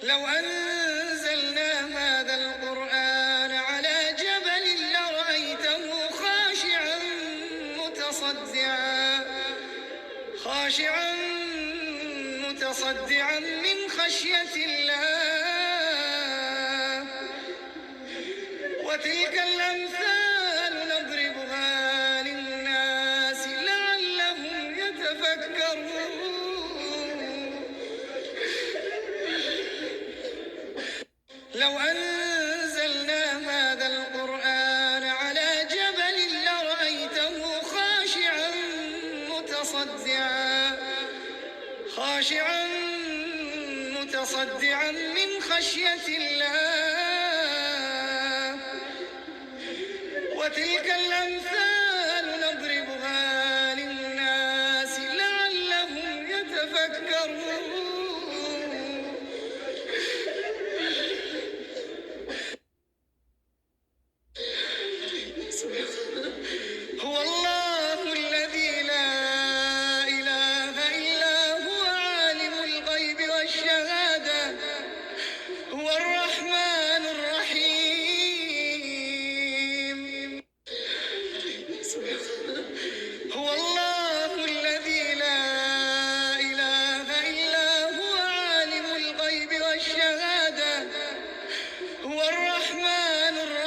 لو أنزلنا هذا القرآن على جبل لرأيته خاشعا متصدعا من خشية الله. وتلك الأمثال نضربها للناس لعلهم يتفكرون. لو أنزلنا هذا القرآن على جبل لرأيته خاشعا متصدعا من خشية الله. وتلك الأمثال نضربها للناس لعلهم يتفكرون. هو الله الذي لا إله إلا هو عالم الغيب والشهادة هو الرحمن الرحيم. هو الله الذي لا إله إلا هو عالم الغيب والشهادة هو الرحمن الرحيم.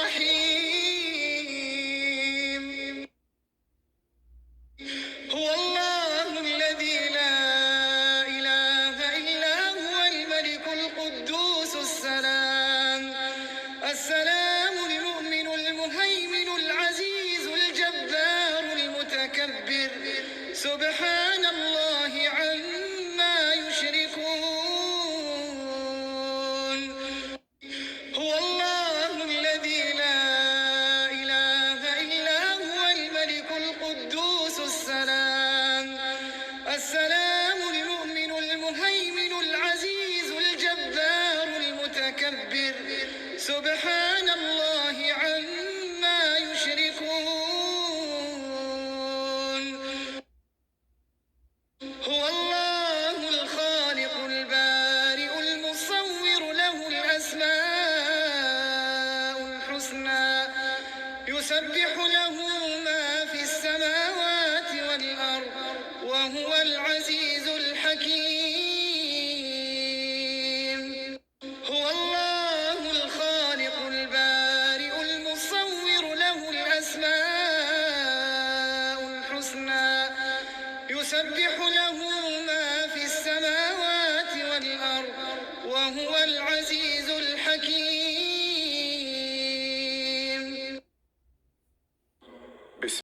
هو الله الذي لا إله إلا هو الملك القدوس السلام المؤمن المهيمن العزيز الجبار المتكبر سبحان الله عما يشركون. هو الله الذي لا إله إلا هو الملك القدوس السلام المؤمن المهيمن العزيز الجبار المتكبر سبحان الله عما يشركون. هو الله الخالق البارئ المصور له الأسماء الحسنى يسبح له ما في السماوات والأرض وهو العزيز الحكيم. هو الله الخالق البارئ المصور له الأسماء الحسنى يسبح له ما في السماوات والأرض وهو العزيز